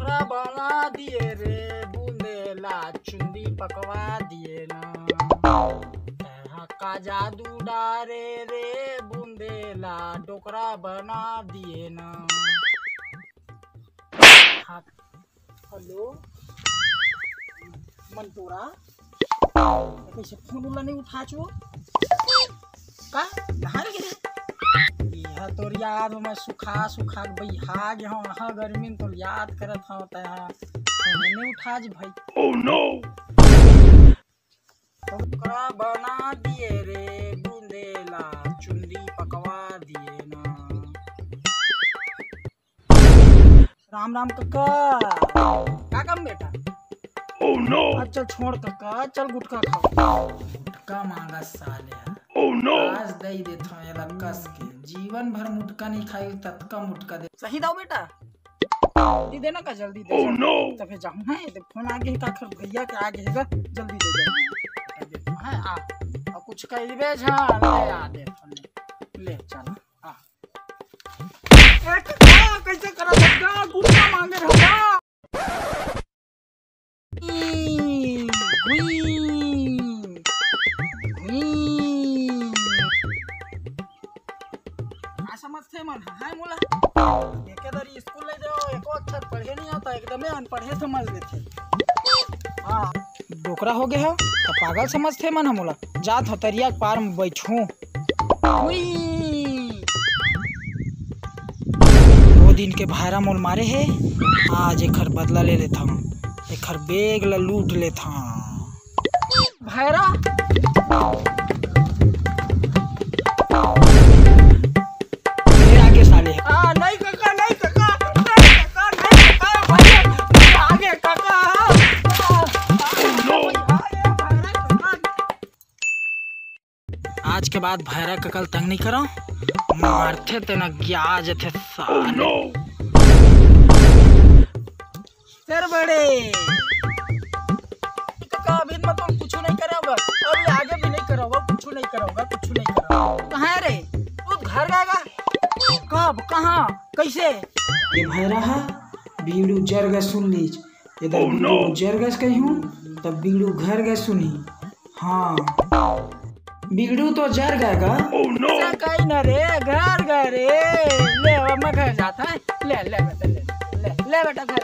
टोकरा बना दिए रे, बूंदेला चुंदी पकवा दिए ना। का जादू डारे रे, बूंदेला टोकरा बना दिए ना। हेलो मंटोरा, कैसे फोन उला नहीं उठा छो का नहा रे यह तोर याद में सुखा सुखा बैहा गे हूँ। हाँ गर्मी में तो याद करत हूँ फोन नहीं उठा जी भाई। ओह नो, टोकरा बना दिए रे, बूंदेला चुंदी पकवा दिए ना। राम राम कक्का, क्या काम बेटा? ओह नो, चल छोड़ कक्का, चल गुटखा खाओ। गुटखा मांगा साले, ओह नो, आज दे देता हूँ ये कस के। जीवन भर मुटका नहीं खाई, तत्का मुटका दे। सही दाओ बेटा, जल्दी देना का, जल्दी दे। ओह नो, तब जाऊँ है ये फोन आगे का खर भैया के आगे है, जल्दी दे जल्दी है। आ और कुछ कहिबे झा ले आ दे फोन ले चल आ। कैसे करा सकता गुटखा मांगे रहा। समझते मन हाय मोला एके दरी स्कूल ले जाओ, एको अक्षर पढ़े नहीं आता, एकदम अनपढ़े समझ लेते। हाँ डोकरा हो गए हो तो पागल समझते मन मोला। जात हो तरिया के पार में बैठू। 2 दिन के भाड़ा मोल मारे है, आज एकर बदला ले लेता हूँ। एकर बेग ला लूट लेता हूँ। भाड़ा नहीं काका, नहीं काका, नहीं काका, नहीं काका, भैया आगे काका। आज के बाद भैरा ककल तंग नहीं करो, मारते ते न ग्याज थे साले। सर बड़े काका अभी मैं तो कुछ नहीं करूँगा, अभी आगे भी नहीं करूँगा, कुछ नहीं करूँगा, कुछ नहीं करूँगा। कहाँ रे तू? घर जाएगा कब, कहाँ, कैसे? ये भैरा है बीड़ू जर गए सुन लीज। इधर बीड़ू जर गए कही हूँ, तब बीड़ू घर गए सुनी। हाँ बिगड़ू तो जर गएगा। कहीं न रे, घर गए रे। ले मैं घर जाता है, ले ले बेटा, ले ले बेटा घर।